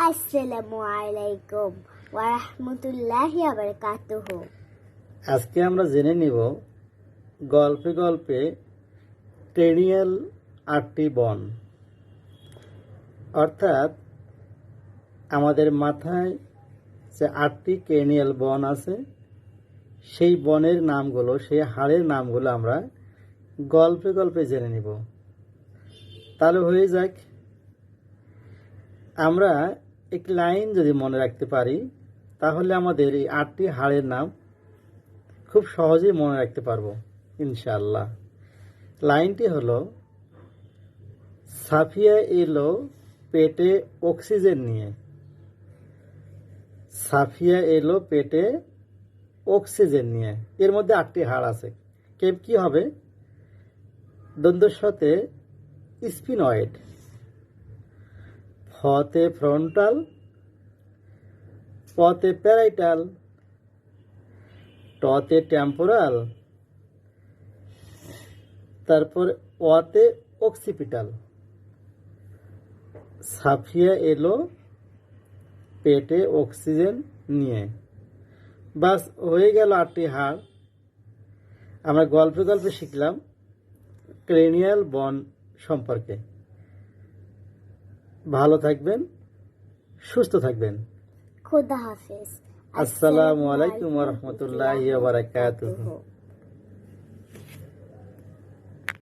আসসালামু আলাইকুম ওয়া রাহমাতুল্লাহি ওয়া বারাকাতুহু। আজকে আমরা জেনে নিব গল্পে গল্পে ক্রেনিয়াল 8টি বন, অর্থাৎ আমাদের মাথায় যে 8টি ক্রেনিয়াল বন আছে সেই বনের নামগুলো, সেই হাড়ের নামগুলো আমরা গল্পে গল্পে জেনে নিব। তাহলে হয়ে যাক, আমরা একটি লাইন যদি মনে রাখতে পারি তাহলে আমাদের এই 8টি হাড়ের নাম খুব সহজেই মনে রাখতে পারবো ইনশাআল্লাহ। লাইনটি হলো, সাফিয়া এলো পেটে অক্সিজেন নিয়ে। সাফিয়া এলো পেটে অক্সিজেন নিয়ে। এর মধ্যে 8টি হাড় আছে। কি হবে? দ্বন্দ্বের সাথে স্পিনয়েড, ফতে ফ্রন্টাল, পতে প্যারাইটাল, টতে টেম্পোরাল, তারপর ওতে অক্সিপিটাল। সাফিয়া এলো পেটে অক্সিজেন নিয়ে। বাস হয়ে গেল 8টি হাড়। আমরা গল্পে গল্পে শিখলাম ক্রেনিয়াল বন সম্পর্কে। ভালো থাকবেন, সুস্থ থাকবেন। খোদা হাফেজ। আসসালামু আলাইকুম ওয়া রাহমাতুল্লাহি ওয়া বারাকাতুহু।